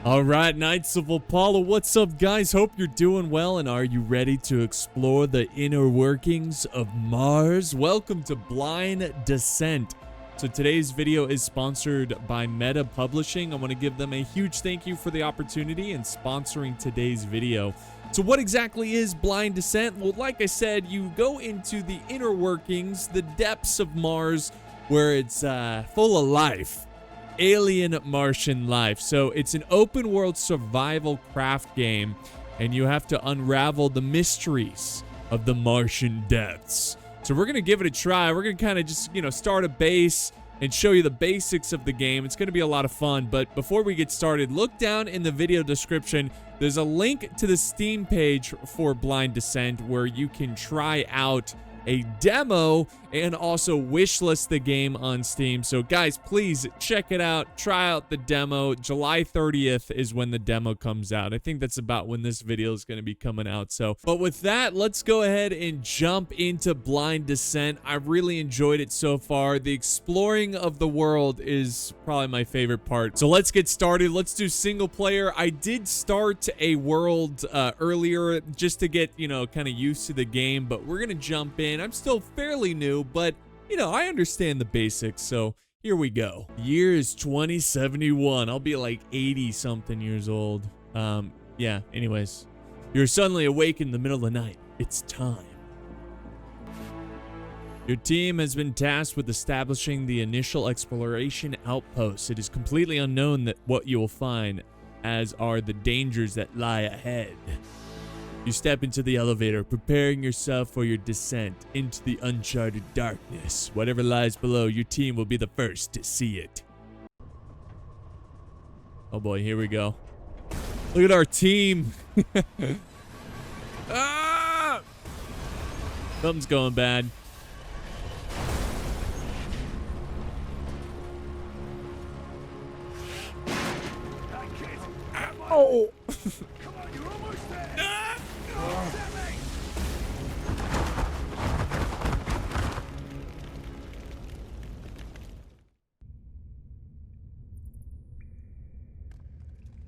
All right, Knights of Apollo, what's up, guys? Hope you're doing well, and are you ready to explore the inner workings of Mars? Welcome to Blind Descent. So today's video is sponsored by Meta Publishing. I want to give them a huge thank you for the opportunity and sponsoring today's video. So what exactly is Blind Descent? Well, like I said, you go into the inner workings, the depths of Mars, where it's full of life. Alien Martian life. So it's an open world survival craft game, and you have to unravel the mysteries of the Martian depths. So we're gonna give it a try. We're gonna kind of just, start a base and show you the basics of the game. It's gonna be a lot of fun, but before we get started, look down in the video description. There's a link to the Steam page for Blind Descent where you can try out a demo and also wishlist the game on Steam. So guys, please check it out. Try out the demo. July 30th is when the demo comes out. I think that's about when this video is going to be coming out. So, but with that, let's go ahead and jump into Blind Descent. I've really enjoyed it so far. The exploring of the world is probably my favorite part. So let's get started. Let's do single player. I did start a world earlier just to get, kind of used to the game, but we're going to jump in. I'm still fairly new, but I understand the basics, so here we go. Year is 2071. I'll be like 80 something years old. Yeah, anyways. You're suddenly awake in the middle of the night. It's time. Your team has been tasked with establishing the initial exploration outpost. It is completely unknown what you will find, as are the dangers that lie ahead. You step into the elevator, preparing yourself for your descent into the uncharted darkness. Whatever lies below, your team will be the first to see it. Oh boy, here we go. Look at our team. Ah! Something's going bad. Oh!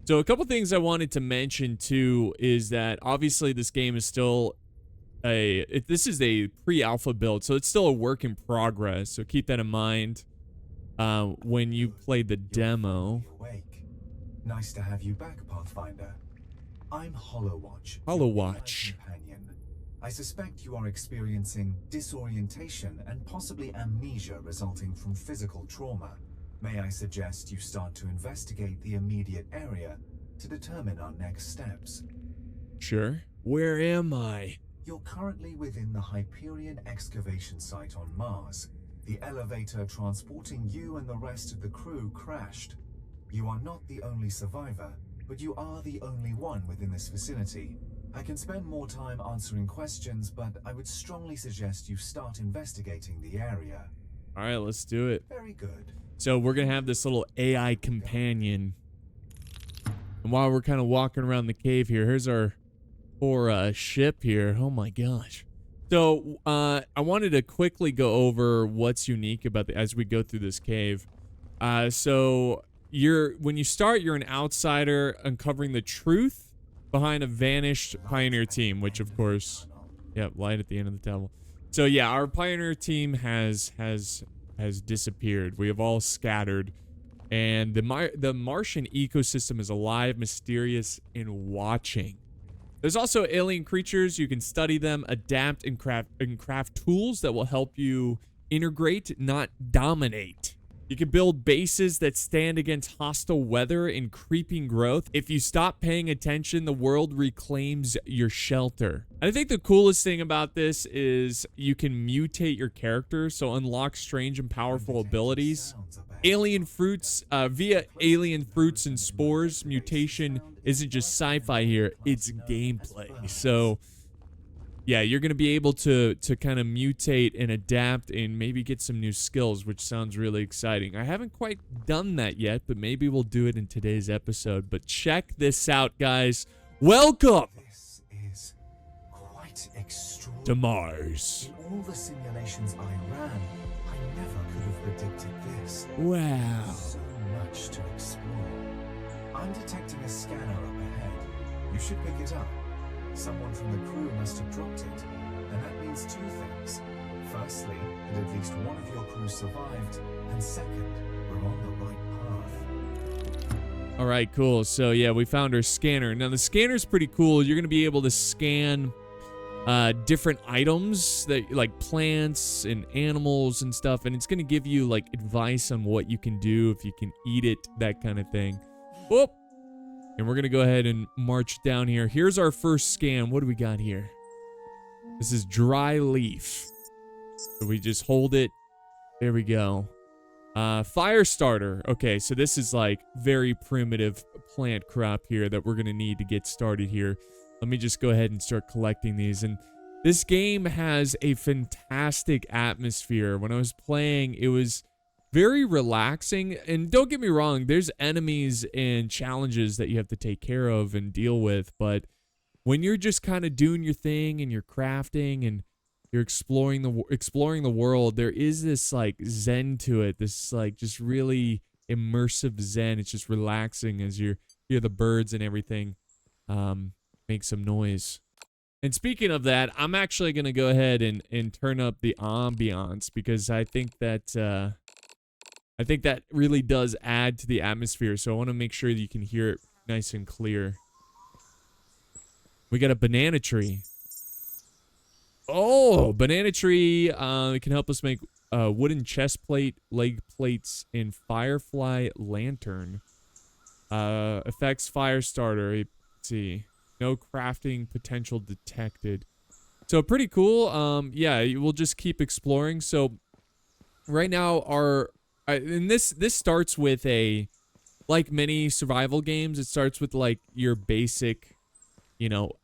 So a couple things I wanted to mention too is that obviously this game is still this is a pre-alpha build, so it's still a work in progress. So keep that in mind when you play the demo. Nice to have you back, Pathfinder. I'm Hollowwatch. Hollowwatch. Companion. I suspect you are experiencing disorientation and possibly amnesia resulting from physical trauma. May I suggest you start to investigate the immediate area to determine our next steps? Sure. Where am I? You're currently within the Hyperion excavation site on Mars. The elevator transporting you and the rest of the crew crashed. You are not the only survivor, but you are the only one within this facility. I can spend more time answering questions, but I would strongly suggest you start investigating the area. All right, let's do it. Very good. So we're going to have this little AI companion. And while we're kind of walking around the cave here, here's our poor ship here. Oh my gosh. So I wanted to quickly go over what's unique about as we go through this cave. So when you start, you're an outsider uncovering the truth behind a vanished pioneer team, which of course, yeah, light at the end of the tunnel. So yeah, our pioneer team has disappeared. We have all scattered, and the Martian ecosystem is alive, mysterious, and watching. There's also alien creatures. You can study them, adapt, and craft tools that will help you integrate, not dominate. You can build bases that stand against hostile weather and creeping growth. If you stop paying attention, the world reclaims your shelter. And I think the coolest thing about this is you can mutate your character, so unlock strange and powerful abilities. Alien fruits, via alien fruits and spores, mutation isn't just sci-fi here, it's gameplay. So yeah, you're going to be able to kind of mutate and adapt and maybe get some new skills, which sounds really exciting. I haven't quite done that yet, but maybe we'll do it in today's episode. But check this out, guys. Welcome This is quite extraordinary. to Mars. In all the simulations I ran, I never could have predicted this. Wow. So much to explore. I'm detecting a scanner up ahead. You should pick it up. Someone from the crew must have dropped it, and that means two things. Firstly, that at least one of your crew survived, and second, we're on the right path. All right, cool. So yeah, we found our scanner. Now the scanner's pretty cool. You're gonna be able to scan different items that like plants and animals and stuff, and it's gonna give you like advice on what you can do, if you can eat it, that kind of thing. Whoop! And we're gonna go ahead and march down here. Here's our first scan. What do we got here? This is dry leaf. So we just hold it. There we go. Fire starter. Okay, so this is like very primitive plant crop here that we're gonna need to get started here. Let me just go ahead and start collecting these. And this game has a fantastic atmosphere. When I was playing, it was very relaxing. And don't get me wrong, there's enemies and challenges that you have to take care of and deal with. But when you're just kind of doing your thing and you're crafting and you're exploring the world, there is this like zen to it. This like just really immersive zen. It's just relaxing as you hear the birds and everything make some noise. And speaking of that, I'm actually going to go ahead and turn up the ambiance because I think that really does add to the atmosphere. So I want to make sure that you can hear it nice and clear. We got a banana tree. Oh, banana tree. It can help us make wooden chest plate, leg plates, and firefly lantern. Effects fire starter. Let's see. No crafting potential detected. So pretty cool. Yeah, we'll just keep exploring. So right now and this starts with like many survival games, it starts with like your basic,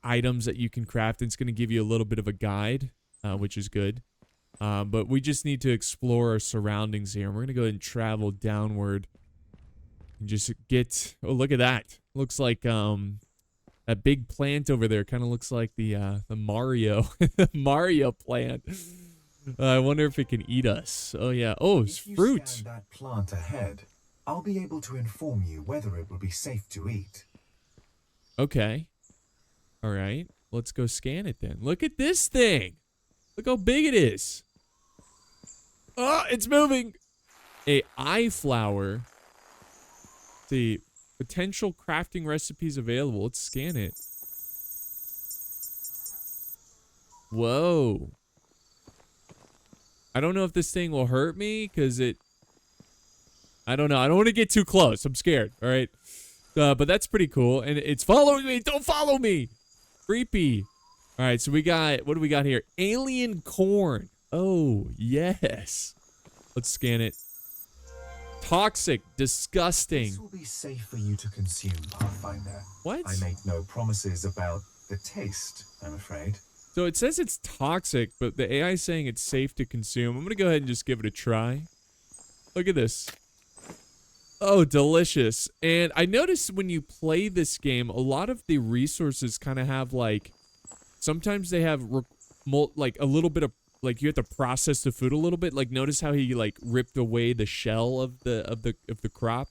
items that you can craft. It's going to give you a little bit of a guide, which is good. But we just need to explore our surroundings here. We're going to go ahead and travel downward and just get, oh, look at that. Looks like, that big plant over there kind of looks like the Mario Mario plant. I wonder if it can eat us. Oh yeah. Oh, it's fruit. If you scan that plant ahead, I'll be able to inform you whether it will be safe to eat. Okay. All right. Let's go scan it then. Look at this thing. Look how big it is. Oh, it's moving. A eye flower. Let's see. Potential crafting recipes available. Let's scan it. Whoa. I don't know if this thing will hurt me because I don't know. I don't want to get too close. I'm scared. All right. But that's pretty cool. And it's following me. Don't follow me. Creepy. All right. So what do we got here? Alien corn. Oh, yes. Let's scan it. Toxic, disgusting. This will be safe for you to consume, Pathfinder. What? I make no promises about the taste, I'm afraid. So it says it's toxic, but the AI is saying it's safe to consume. I'm going to go ahead and just give it a try. Look at this. Oh, delicious. And I noticed when you play this game, a lot of the resources kind of have like, sometimes they have like a little bit of, like you have to process the food a little bit. Like notice how he like ripped away the shell of the crop.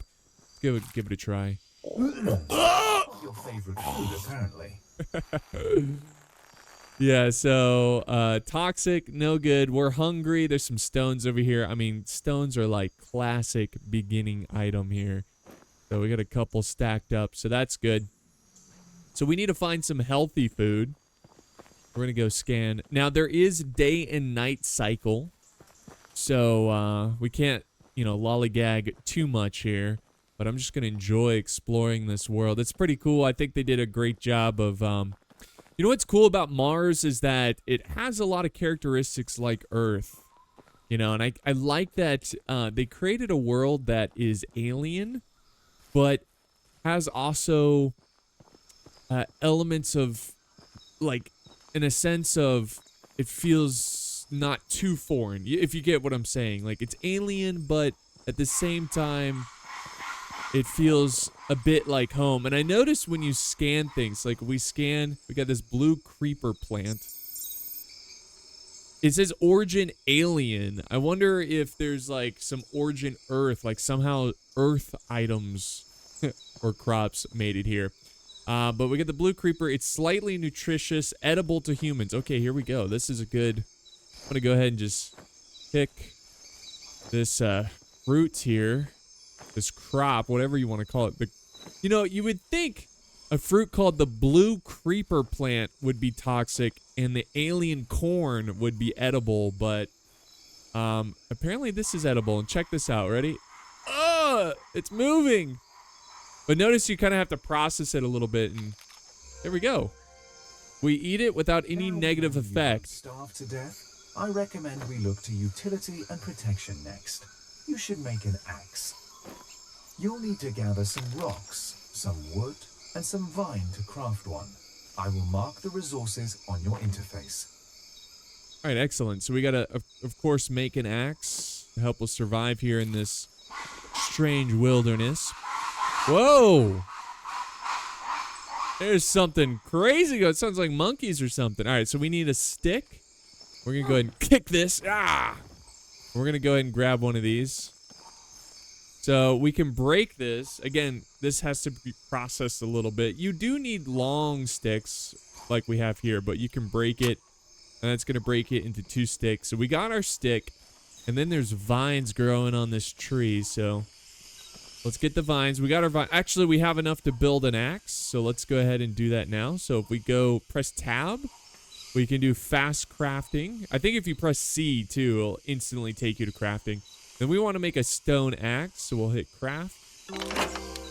Give it a try. Your favorite food, apparently. Yeah, so toxic, no good. We're hungry. There's some stones over here. I mean, stones are like classic beginning item here. So we got a couple stacked up, so that's good. So we need to find some healthy food. We're going to go scan. Now, there is day and night cycle. So we can't, lollygag too much here. But I'm just going to enjoy exploring this world. It's pretty cool. I think they did a great job of... You know what's cool about Mars is that it has a lot of characteristics like Earth. And I like that they created a world that is alien, but has also elements of, like, in a sense of, it feels not too foreign, if you get what I'm saying. Like, it's alien, but at the same time, it feels a bit like home. And I noticed when you scan things, like we got this blue creeper plant. It says origin alien. I wonder if there's like some origin Earth, like somehow Earth items or crops made it here. But we get the blue creeper. It's slightly nutritious, edible to humans. Okay, here we go. This is a good... I'm going to go ahead and just pick this fruit here. This crop, whatever you want to call it. You know, you would think a fruit called the blue creeper plant would be toxic and the alien corn would be edible, but apparently this is edible. And check this out. Ready? It's moving. But notice you kind of have to process it a little bit, and there we go. We eat it without any negative effect. Starve to death? I recommend we look to utility and protection next. You should make an axe. You'll need to gather some rocks, some wood, and some vine to craft one. I will mark the resources on your interface. All right, excellent. So we gotta, of course, make an axe to help us survive here in this strange wilderness. Whoa! There's something crazy going. It sounds like monkeys or something. All right, so we need a stick. We're gonna go ahead and kick this. We're gonna go ahead and grab one of these. So we can break this. Again, this has to be processed a little bit. You do need long sticks like we have here, but you can break it, and that's gonna break it into 2 sticks. So we got our stick, and then there's vines growing on this tree, so let's get the vines. We got our vine. Actually, we have enough to build an axe, so let's go ahead and do that now. So if we go press tab, we can do fast crafting. I think if you press C too, it'll instantly take you to crafting. Then we want to make a stone axe, so we'll hit craft.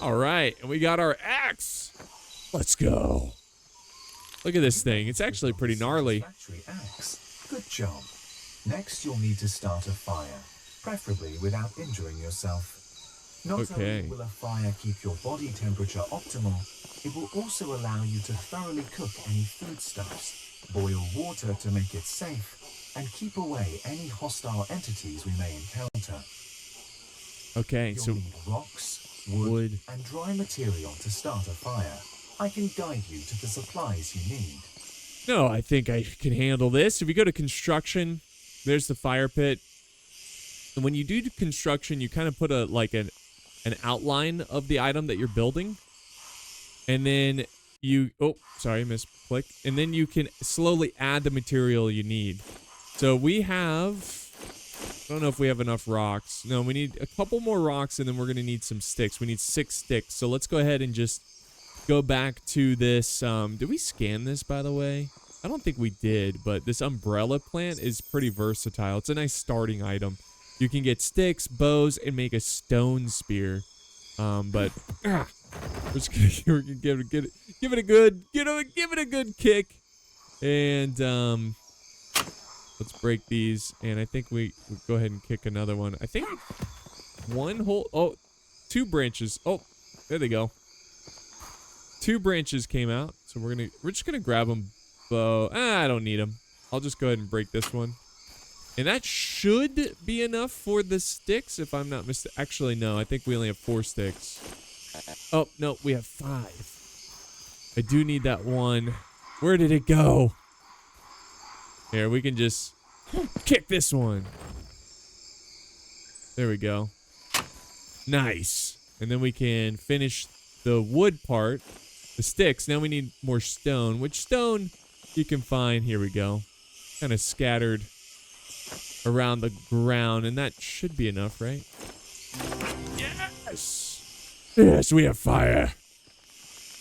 All right, and we got our axe. Let's go. Look at this thing. It's actually pretty gnarly. Factory axe. Good job. Next, you'll need to start a fire, preferably without injuring yourself. Not only will a fire keep your body temperature optimal, it will also allow you to thoroughly cook any foodstuffs, boil water to make it safe, and keep away any hostile entities we may encounter. Okay, You'll so need rocks, wood, and dry material to start a fire. I can guide you to the supplies you need. no, I think I can handle this. If you go to construction, there's the fire pit. And when you do construction, you kind of put an outline of the item that you're building, and then you misclick, and then you can slowly add the material you need. So we have, I don't know if we have enough rocks. No, we need a couple more rocks, and then we're gonna need some sticks. We need 6 sticks. So let's go ahead and just go back to this. Did we scan this, by the way? I don't think we did, but this umbrella plant is pretty versatile. It's a nice starting item. You can get sticks, bows, and make a stone spear. But we're just gonna give it a good kick, and let's break these. And I think we'll go ahead and kick another one. I think 2 branches. Oh, there they go. 2 branches came out, so we're just gonna grab them. Bow. I don't need them. I'll just go ahead and break this one. And that should be enough for the sticks, if I'm not mistaken. Actually, no. I think we only have 4 sticks. Oh, no. We have 5. I do need that one. Where did it go? Here, we can just kick this one. There we go. Nice. And then we can finish the wood part. The sticks. Now we need more stone. Which stone you can find. Here we go. Kind of scattered around the ground, and that should be enough, right? Yes! Yes, we have fire.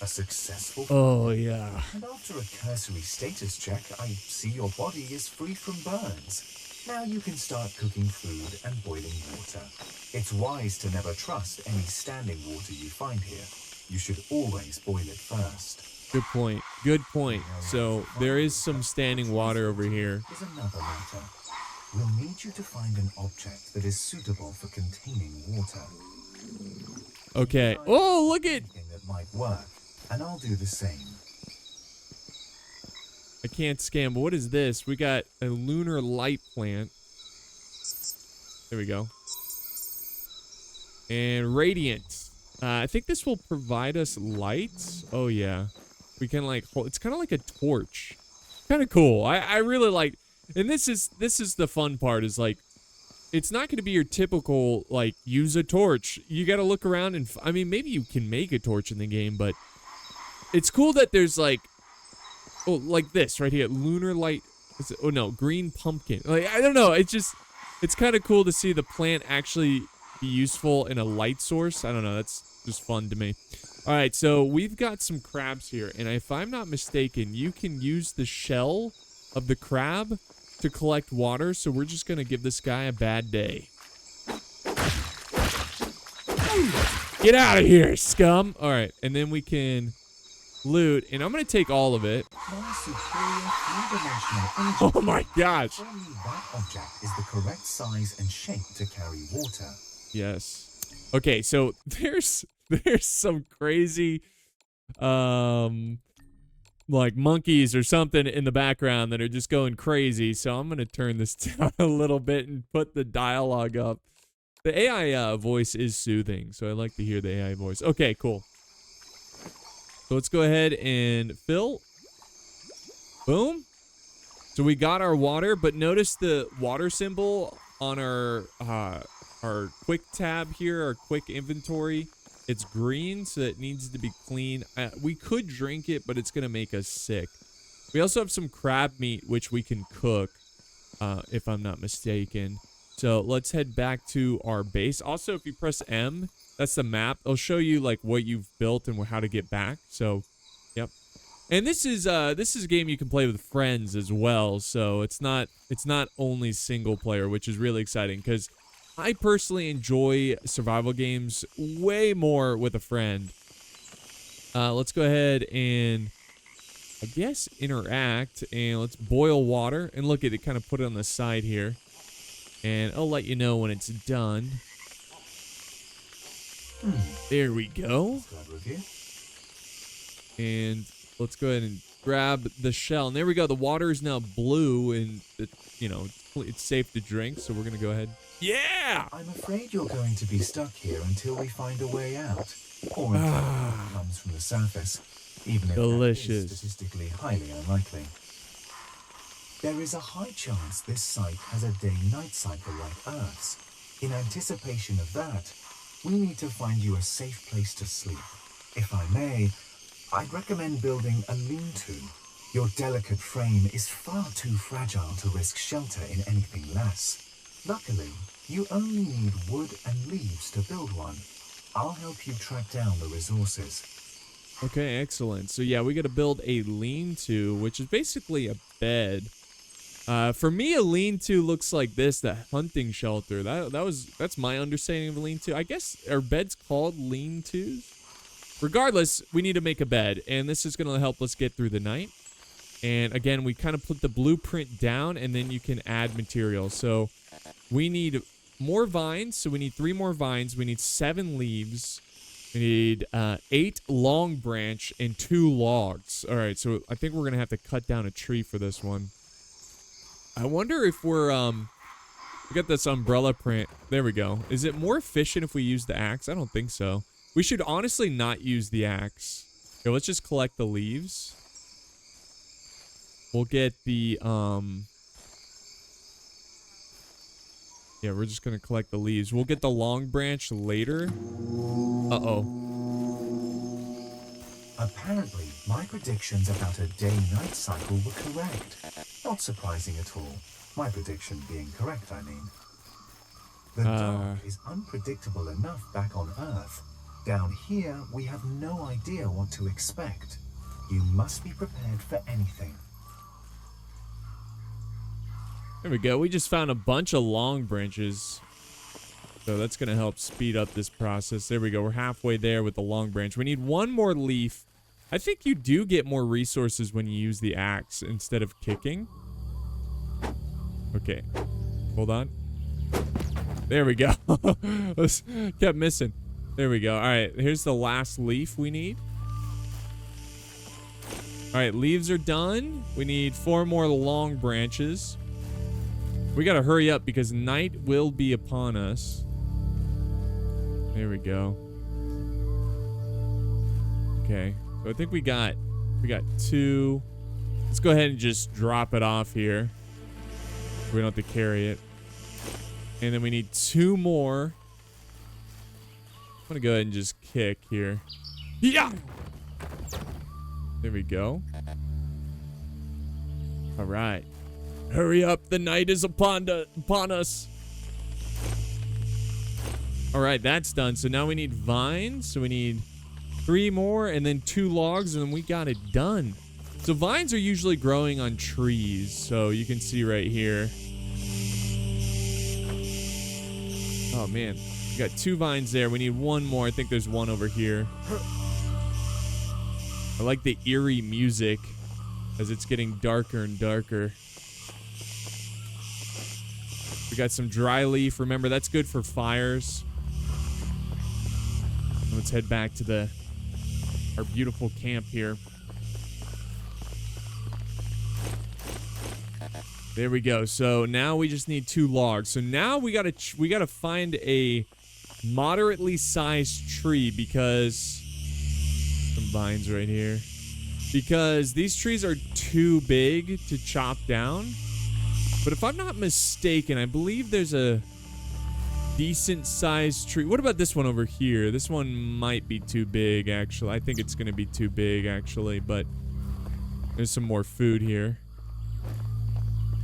A successful Oh, yeah. And after a cursory status check, I see your body is free from burns. Now you can start cooking food and boiling water. It's wise to never trust any standing water you find here. You should always boil it first. Good point. Good point. So there is some standing water over here. Is another matter. We'll need you to find an object that is suitable for containing water. Okay. Oh, look at... Anything that might work, and I'll do the same. I can't scan, but what is this? We got a lunar light plant. There we go. And radiant. I think this will provide us light. Oh, yeah. We can, like, hold... It's kind of like a torch. Kind of cool. I really like... And this is the fun part, is like it's not going to be your typical, like, use a torch. You got to look around and, I mean, maybe you can make a torch in the game, but it's cool that there's, like, oh, like this right here, lunar light. Oh, no, green pumpkin. Like, I don't know. It's kind of cool to see the plant actually be useful in a light source. I don't know. That's just fun to me. All right, so we've got some crabs here, and if I'm not mistaken, you can use the shell of the crab to collect water, so we're just gonna give this guy a bad day. Get out of here, scum! All right, and then we can loot, and I'm gonna take all of it. Oh my gosh! Only that object is the correct size and shape to carry water. Yes. Okay, so there's some crazy like monkeys or something in the background that are just going crazy. So I'm gonna turn this down a little bit and put the dialogue up. The AI voice is soothing, so I like to hear the AI voice. Okay, cool. So let's go ahead and fill. Boom. So we got our water, but notice the water symbol on our quick tab here, our quick inventory. It's green, so it needs to be clean. We could drink it, but it's going to make us sick. We also have some crab meat, which we can cook, if I'm not mistaken. So let's head back to our base. Also, if you press M, that's the map. It'll show you like what you've built and how to get back. So, yep. And this is a game you can play with friends as well. So it's not only single player, which is really exciting because I personally enjoy survival games way more with a friend. Let's go ahead and, I guess, interact, and let's boil water. And look at it, kind of put it on the side here. And I'll let you know when it's done. There we go. And let's go ahead and grab the shell. And there we go. The water is now blue, and it's safe to drink. So we're gonna go ahead. Yeah! I'm afraid you're going to be stuck here until we find a way out. Or until it comes from the surface, even if that is statistically highly unlikely. There is a high chance this site has a day-night cycle like Earth's. In anticipation of that, we need to find you a safe place to sleep. If I may, I'd recommend building a lean-to. Your delicate frame is far too fragile to risk shelter in anything less. Luckily, you only need wood and leaves to build one. I'll help you track down the resources. Okay, excellent. So yeah, we got to build a lean-to, which is basically a bed. For me, a lean-to looks like this, the hunting shelter. That's my understanding of a lean-to. I guess, are beds called lean-tos? Regardless, we need to make a bed, and this is going to help us get through the night. And again, we kind of put the blueprint down, and then you can add materials. So we need more vines, so we need 3 more vines. We need 7 leaves. We need 8 long branch and 2 logs. All right, so I think we're going to have to cut down a tree for this one. I wonder if we got this umbrella print. There we go. Is it more efficient if we use the axe? I don't think so. We should honestly not use the axe. Okay, let's just collect the leaves. We'll get the, yeah, we're just going to collect the leaves. We'll get the long branch later. Uh-oh. Apparently, my predictions about a day-night cycle were correct. Not surprising at all. My prediction being correct, I mean. The dark is unpredictable enough back on Earth. Down here, we have no idea what to expect. You must be prepared for anything. There we go. We just found a bunch of long branches. So that's going to help speed up this process. There we go. We're halfway there with the long branch. We need 1 more leaf. I think you do get more resources when you use the axe instead of kicking. Okay. Hold on. There we go. Kept missing. There we go. All right. Here's the last leaf we need. All right. Leaves are done. We need 4 more long branches. We got to hurry up because night will be upon us. There we go. Okay. So I think we got 2. Let's go ahead and just drop it off here. We don't have to carry it. And then we need 2 more. I'm gonna go ahead and just kick here. Yeah! There we go. All right. Hurry up, the night is upon us. All right, that's done. So now we need vines. So we need 3 more and then 2 logs, and then we got it done. So vines are usually growing on trees. So you can see right here. Oh, man. We got 2 vines there. We need 1 more. I think there's 1 over here. I like the eerie music as it's getting darker and darker. We got some dry leaf. Remember, that's good for fires. Let's head back to our beautiful camp here. There we go. So now we just need 2 logs. So now we gotta find a moderately sized tree, because some vines right here. Because these trees are too big to chop down. But if I'm not mistaken, I believe there's a decent sized tree. What about this one over here? This one might be too big, actually. I think it's going to be too big, actually. But there's some more food here.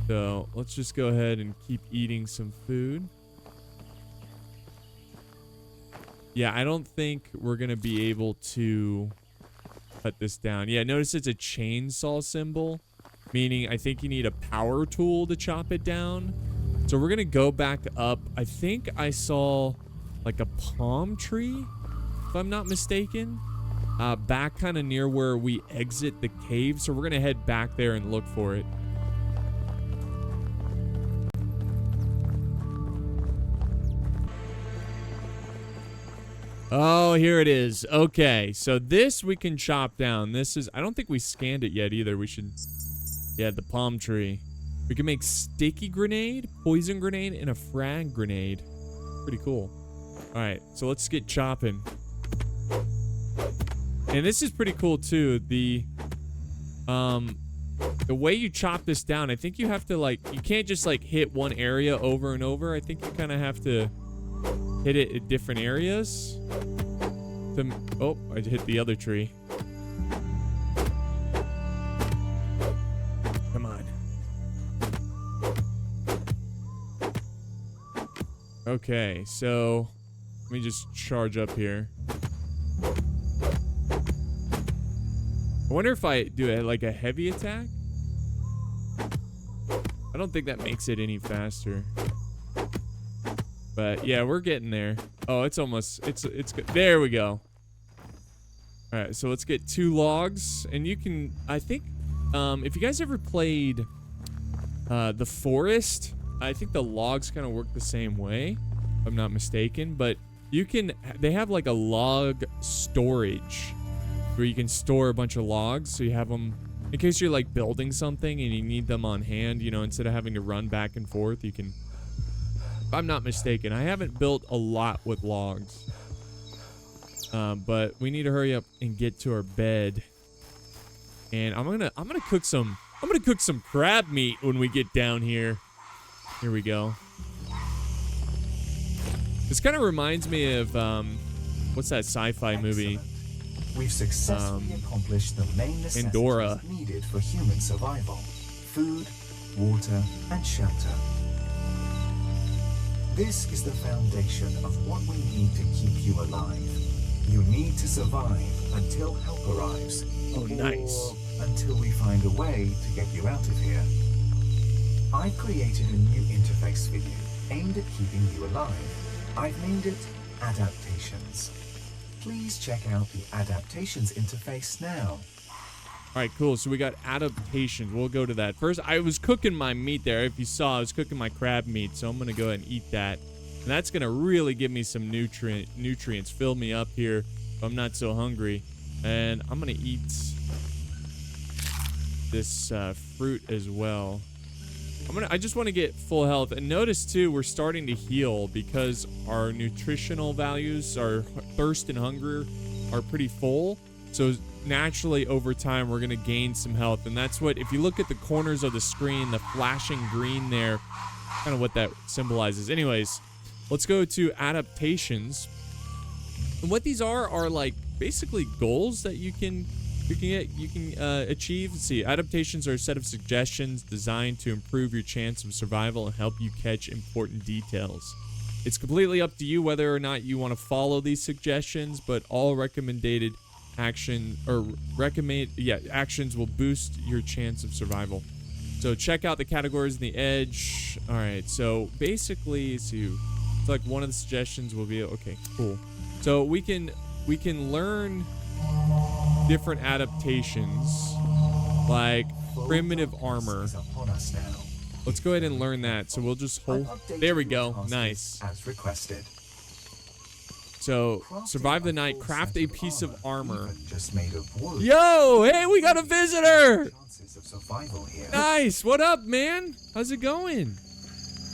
So let's just go ahead and keep eating some food. Yeah, I don't think we're going to be able to cut this down. Yeah, notice it's a chainsaw symbol, meaning I think you need a power tool to chop it down. So we're going to go back up. I think I saw like a palm tree, if I'm not mistaken, back kind of near where we exit the cave. So we're going to head back there and look for it. Oh, here it is. Okay, so this we can chop down. This is, I don't think we scanned it yet either. We should, yeah, the palm tree. We can make sticky grenade, poison grenade, and a frag grenade. Pretty cool. All right, so let's get chopping. And this is pretty cool too. The way you chop this down, I think you have to like, you can't just like hit one area over and over. I think you kind of have to hit it at different areas. Oh, I hit the other tree. Come on. Okay, so let me just charge up here. I wonder if I do it like a heavy attack. I don't think that makes it any faster. But yeah, we're getting there. Oh, it's almost, it's good. There we go. All right, so let's get 2 logs, and you can, I think, if you guys ever played The Forest, I think the logs kind of work the same way, if I'm not mistaken. But you can, they have like a log storage where you can store a bunch of logs, so you have them in case you're like building something and you need them on hand. You know, instead of having to run back and forth, you can. If I'm not mistaken, I haven't built a lot with logs, but we need to hurry up and get to our bed. And I'm gonna cook some crab meat when we get down here. Here we go. This kind of reminds me of what's that sci-fi movie? We've successfully accomplished the main necessities needed for human survival: food, water, and shelter. This is the foundation of what we need to keep you alive. You need to survive until help arrives. Oh, nice. Or until we find a way to get you out of here. I've created a new interface for you, aimed at keeping you alive. I've named it Adaptations. Please check out the Adaptations interface now. All right, cool. So we got adaptations. We'll go to that. First, I was cooking my meat there. If you saw, I was cooking my crab meat. So I'm going to go ahead and eat that. And that's going to really give me some nutrients. Fill me up here if I'm not so hungry. And I'm going to eat this fruit as well. I just want to get full health. And notice, too, we're starting to heal because our nutritional values, our thirst and hunger are pretty full. So naturally, over time, we're going to gain some health. And that's what, if you look at the corners of the screen, the flashing green there, kind of what that symbolizes. Anyways, let's go to adaptations. And what these are like basically goals that you can achieve. Let's see, adaptations are a set of suggestions designed to improve your chance of survival and help you catch important details. It's completely up to you whether or not you want to follow these suggestions, but all recommended actions will boost your chance of survival. So check out the categories in the edge. All right, so basically, it's like one of the suggestions will be, okay, cool. So we can learn different adaptations, like primitive armor. Let's go ahead and learn that. So we'll just hold. There we go. Nice. As requested. So survive the night. Craft a piece of armor. Just made of wood. Yo, hey, we got a visitor. Chances of survival here. Nice. What up, man? How's it going?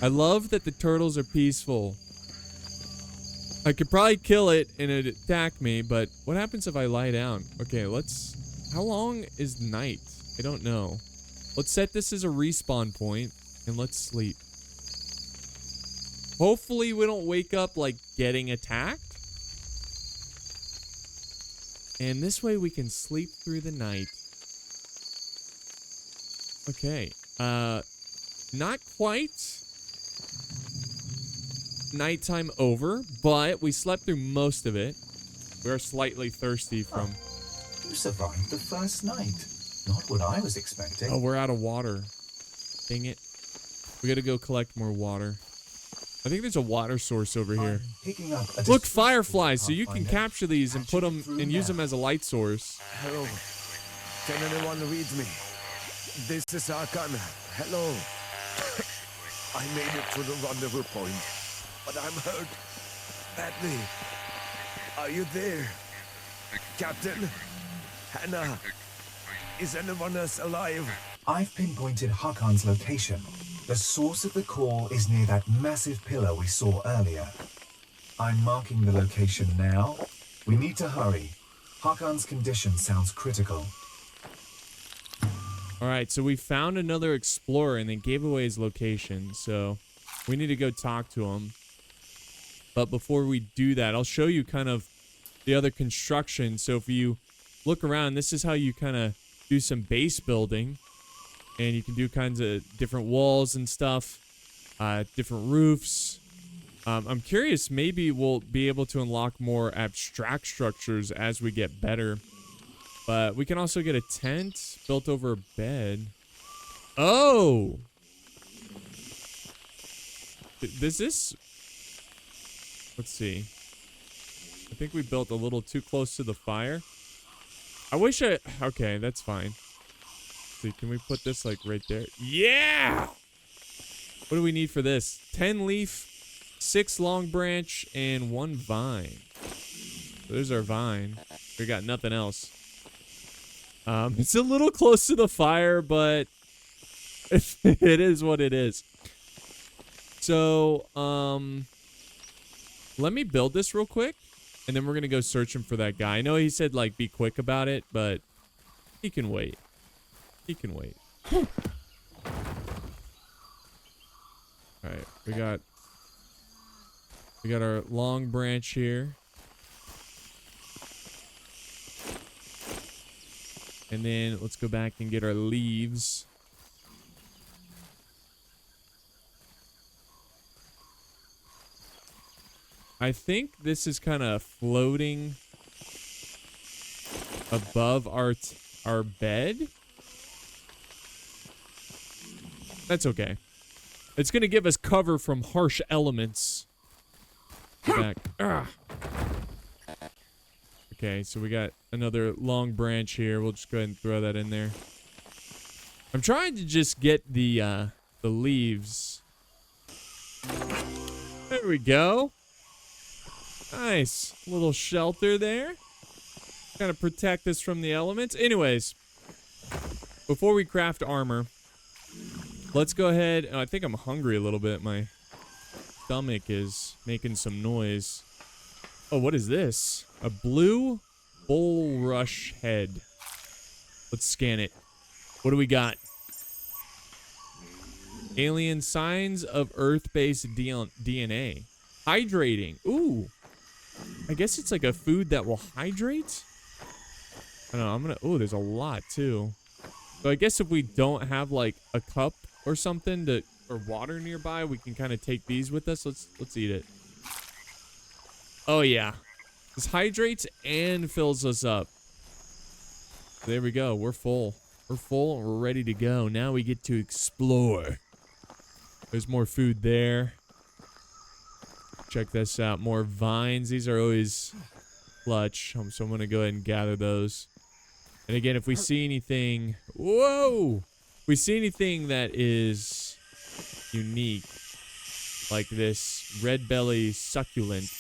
I love that the turtles are peaceful. I could probably kill it and it'd attack me, but what happens if I lie down? Okay, how long is night? I don't know. Let's set this as a respawn point and let's sleep. Hopefully we don't wake up like getting attacked. And this way we can sleep through the night. Okay. Not quite nighttime over, but we slept through most of it. We are slightly thirsty from... You survived the first night. Not what I was expecting. Oh, we're out of water. Dang it. We gotta go collect more water. I think there's a water source over here. Picking up a Look, fireflies, so you can capture these and put them and use them as a light source. Hello. Can anyone read me? This is Hakan. Hello. I made it to the rendezvous point, but I'm hurt badly. Are you there? Captain? Hannah? Is anyone else alive? I've pinpointed Hakan's location. The source of the call is near that massive pillar we saw earlier. I'm marking the location now. We need to hurry. Hakan's condition sounds critical. Alright, so we found another explorer and they gave away his location, so we need to go talk to him. But before we do that, I'll show you kind of the other construction. So if you look around, this is how you kind of do some base building. And you can do kinds of different walls and stuff, different roofs. I'm curious, maybe we'll be able to unlock more abstract structures as we get better. But we can also get a tent built over a bed. Oh! Does this... Let's see. I think we built a little too close to the fire. I wish I... Okay, that's fine. Can we put this like right there? Yeah! What do we need for this? 10 leaf, 6 long branch, and 1 vine. So there's our vine. We got nothing else. It's a little close to the fire, but it is what it is. So, let me build this real quick, and then we're gonna go searching for that guy. I know he said like be quick about it, but he can wait. He can wait. Alright, we got our long branch here. And then let's go back and get our leaves. I think this is kind of floating above our bed. That's okay. It's gonna give us cover from harsh elements. Go back. Okay, so we got another long branch here. We'll just go ahead and throw that in there. I'm trying to just get the leaves. There we go. Nice. Little shelter there. Kind of protect us from the elements. Anyways, before we craft armor, let's go ahead. Oh, I think I'm hungry a little bit. My stomach is making some noise. Oh, what is this? A blue bulrush head. Let's scan it. What do we got? Alien signs of Earth-based DNA. Hydrating. Ooh. I guess it's like a food that will hydrate? I don't know. I'm gonna... Oh, there's a lot, too. So I guess if we don't have, like, a cup or something to... Or water nearby, we can kind of take these with us. Let's eat it. Oh, yeah. This hydrates and fills us up. There we go. We're full. We're full and we're ready to go. Now we get to explore. There's more food there. Check this out. More vines. These are always clutch. So I'm going to go ahead and gather those. And again, if we see anything... Whoa! If we see anything that is unique, like this red belly succulent,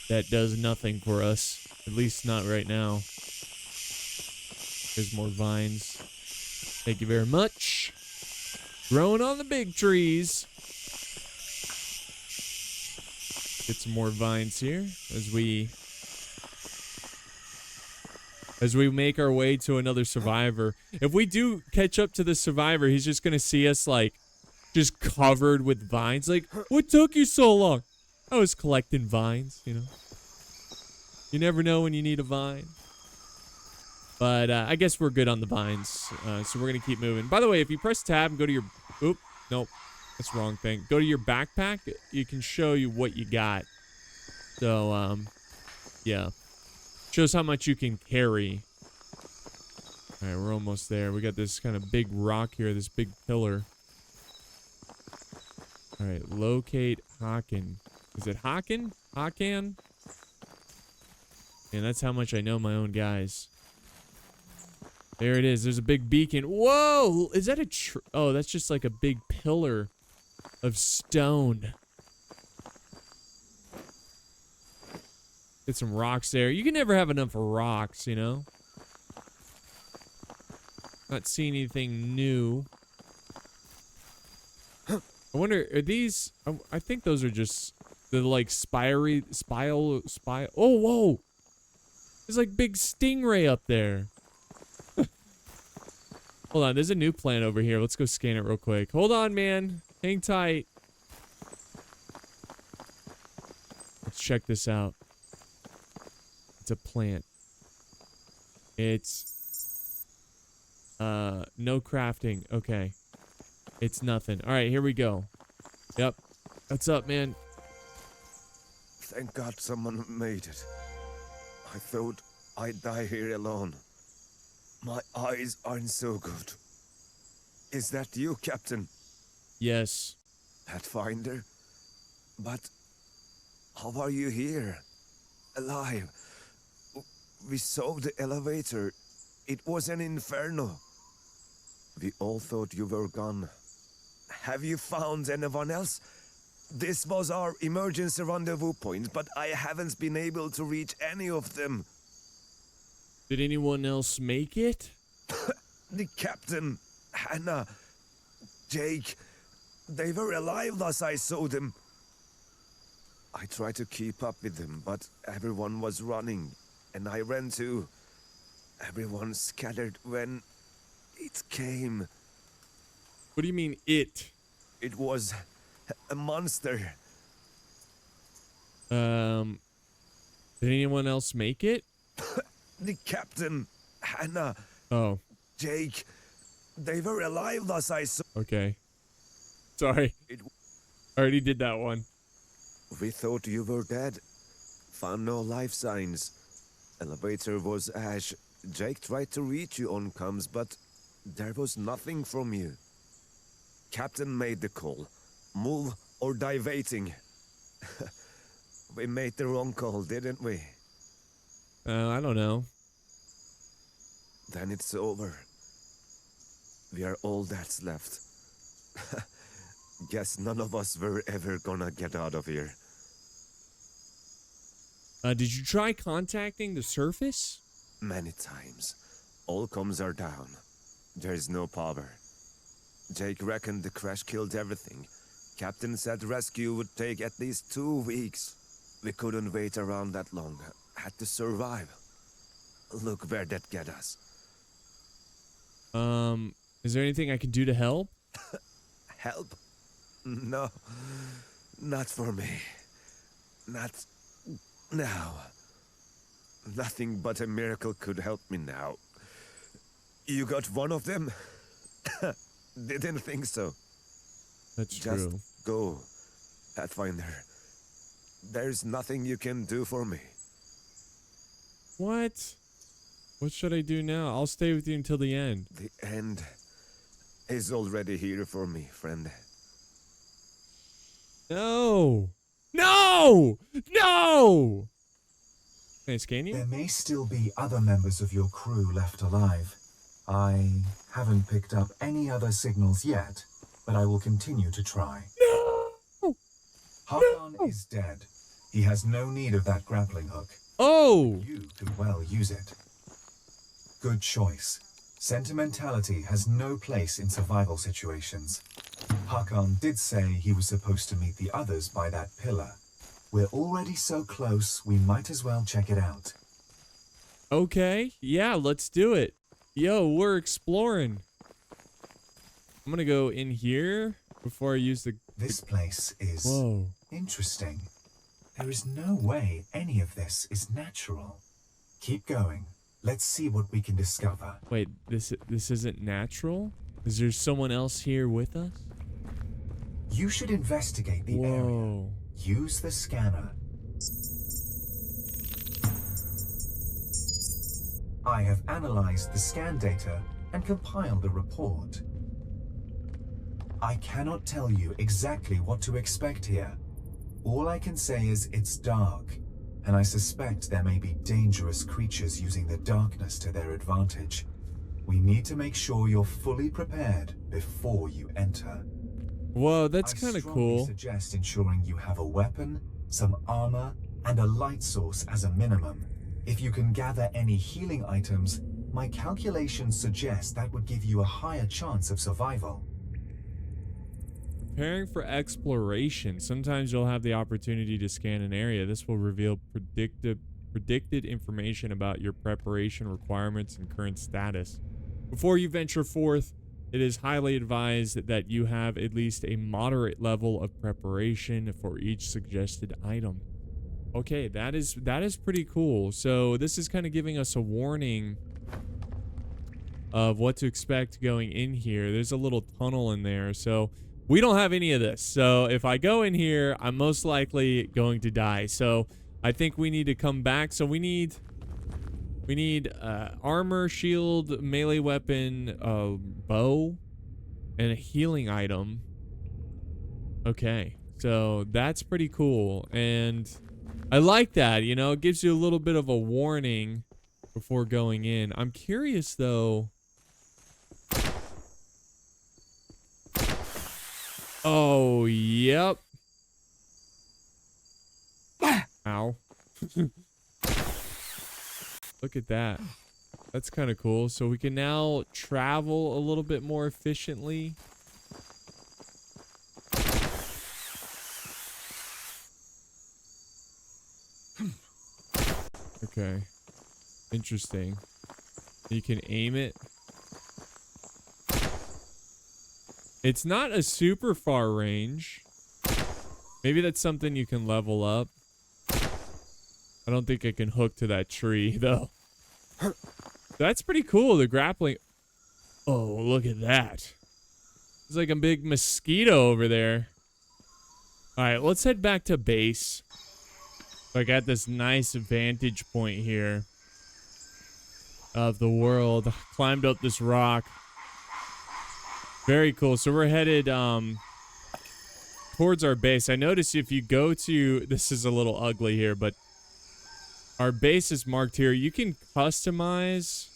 that does nothing for us. At least not right now. There's more vines. Thank you very much. Growing on the big trees. Get some more vines here as we make our way to another survivor. If we do catch up to the survivor, he's just gonna see us like just covered with vines. Like, what took you so long? I was collecting vines, you know. You never know when you need a vine. But I guess we're good on the vines. So we're going to keep moving. By the way, if you press tab and go to your... Oop, nope. That's the wrong thing. Go to your backpack. You can show you what you got. So, yeah. Shows how much you can carry. All right, we're almost there. We got this kind of big rock here. This big pillar. All right, locate Haken. Is it Haken? Hakan? And that's how much I know my own guys. There it is. There's a big beacon. Whoa! Is that a oh, that's just like a big pillar of stone. Get some rocks there. You can never have enough rocks, you know? Not seeing anything new. I wonder, are these... I think those are just... They're like spire... Oh, whoa! There's like big stingray up there. Hold on, there's a new plant over here. Let's go scan it real quick. Hold on, man. Hang tight. Let's check this out. It's a plant. It's... no crafting. Okay. It's nothing. Alright, here we go. Yep. What's up, man? Thank God someone made it. I thought I'd die here alone. My eyes aren't so good. Is that you, Captain? Yes. Pathfinder? But how are you here? Alive? We saw the elevator. It was an inferno. We all thought you were gone. Have you found anyone else? This was our emergency rendezvous point, but I haven't been able to reach any of them. Did anyone else make it? The captain, Hannah, Jake, they were alive last I saw them. I tried to keep up with them, but everyone was running, and I ran too. Everyone scattered when it came. What do you mean, it? It was a monster. Did anyone else make it? The captain, Hannah, Oh, Jake, they were alive last I saw. okay. Sorry. I already did that one. We thought you were dead. Found no life signs. Elevator was ash. Jake tried to reach you on comms, but there was nothing from you. Captain made the call. Move or die waiting. We made the wrong call, didn't we? I don't know. Then it's over. We are all that's left. Guess none of us were ever gonna get out of here. Did you try contacting the surface? Many times. All comms are down. There's no power. Jake reckoned the crash killed everything. Captain said rescue would take at least 2 weeks. We couldn't wait around that long. Had to survive. Look where that get us. Is there anything I can do to help? Help? No, not for me. Not now. Nothing but a miracle could help me now. You got one of them? Didn't think so. That's Just true. go, Pathfinder. There's nothing you can do for me. What? What should I do now? I'll stay with you until the end. The end is already here for me, friend. No! No! No! Can I scan you? There may still be other members of your crew left alive. I haven't picked up any other signals yet, but I will continue to try. No! Hakan is dead. He has no need of that grappling hook. Oh! You could well use it. Good choice. Sentimentality has no place in survival situations. Hakan did say he was supposed to meet the others by that pillar. We're already so close, we might as well check it out. Okay, yeah, let's do it. Yo, we're exploring. I'm gonna go in here before I use the... This place is Whoa. interesting. There is no way any of this is natural. Keep going. Let's see what we can discover. Wait, this isn't natural? Is there someone else here with us? You should investigate the area. Whoa. Use the scanner. I have analyzed the scan data and compiled a report. I cannot tell you exactly what to expect here. All I can say is it's dark, and I suspect there may be dangerous creatures using the darkness to their advantage. We need to make sure you're fully prepared before you enter. Whoa, that's I kind of strongly cool. suggest ensuring you have a weapon, some armor, and a light source as a minimum. If you can gather any healing items, my calculations suggest that would give you a higher chance of survival. Preparing for exploration. Sometimes you'll have the opportunity to scan an area. This will reveal predicted information about your preparation requirements and current status. Before you venture forth, it is highly advised that you have at least a moderate level of preparation for each suggested item. Okay, that is pretty cool. So this is kind of giving us a warning of what to expect going in here. There's a little tunnel in there, so we don't have any of this. So if I go in here, I'm most likely going to die. So I think we need to come back. So we need armor, shield, melee weapon, bow, and a healing item. Okay, so that's pretty cool, and I like that. You know, it gives you a little bit of a warning before going in. I'm curious though. Oh, yep. Ow. Look at that. That's kind of cool. So we can now travel a little bit more efficiently. Okay. Interesting. You can aim it. It's not a super far range. Maybe that's something you can level up. I don't think I can hook to that tree, though. That's pretty cool, the grappling. Oh, look at that. It's like a big mosquito over there. All right, let's head back to base. I got this nice vantage point here of the world. Climbed up this rock. Very cool. So we're headed towards our base. I noticed if you go to, this is a little ugly here, but our base is marked here. You can customize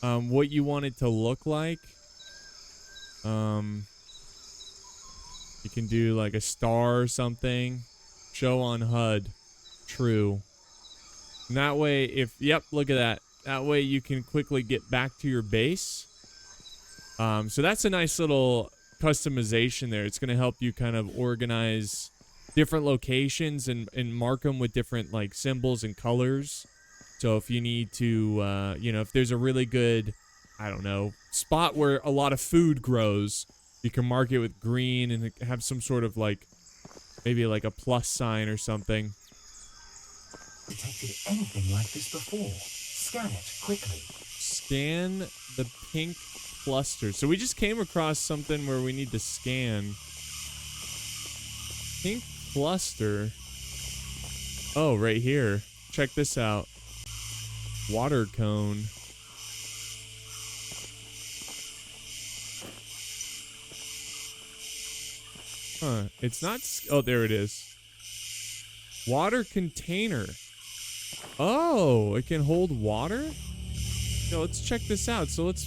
what you want it to look like. You can do like a star or something. Show on HUD. True. And that way, yep, look at that. That way you can quickly get back to your base. So that's a nice little customization there. It's going to help you kind of organize different locations and mark them with different like symbols and colors. So if you need to, you know, if there's a really good, I don't know, spot where a lot of food grows, You can mark it with green and have some sort of like, maybe like a plus sign or something. Detected anything like this before? Scan it quickly. Scan the pink cluster. So we just came across something where we need to scan. Pink cluster. Oh, right here. Check this out. Water cone. Huh. It's not... Oh, there it is. Water container. Oh, it can hold water? Yo, let's check this out. So let's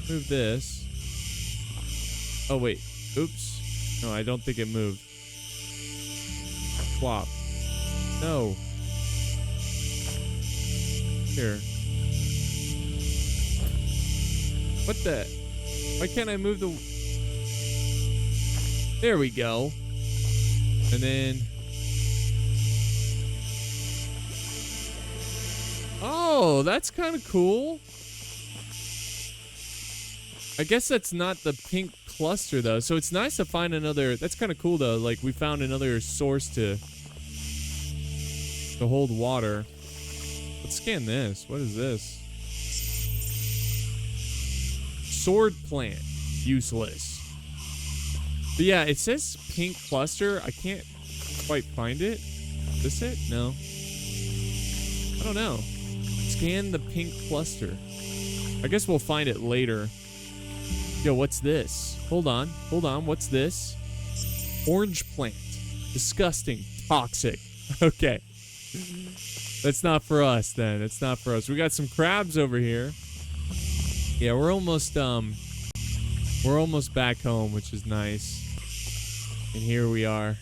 move this. Oh, wait. Oops. No, I don't think it moved. Swap. No. Here. What the? Why can't I move the... There we go. And then... Oh, that's kind of cool. I guess that's not the pink cluster, though. So it's nice to find another... That's kind of cool, though. Like, we found another source to hold water. Let's scan this. What is this? Sword plant. Useless. But yeah, it says pink cluster. I can't quite find it. Is this it? No. I don't know. Scan the pink cluster. I guess we'll find it later. Yo, what's this? Hold on. Hold on. What's this? Orange plant. Disgusting. Toxic. Okay. That's not for us then. It's not for us. We got some crabs over here. Yeah, we're almost back home, which is nice. And here we are.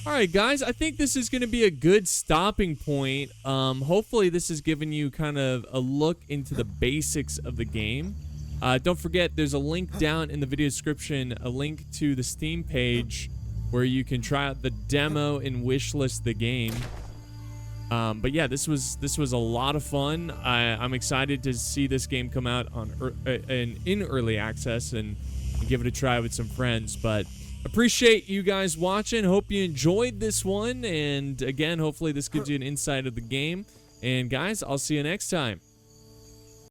All right, guys, I think this is going to be a good stopping point. Hopefully this has given you kind of a look into the basics of the game. Don't forget, there's a link down in the video description, a link to the Steam page where you can try out the demo and wishlist the game. But yeah, this was a lot of fun. I'm excited to see this game come out on in early access and give it a try with some friends. But appreciate you guys watching. Hope you enjoyed this one. And again, hopefully this gives you an insight of the game. And guys, I'll see you next time.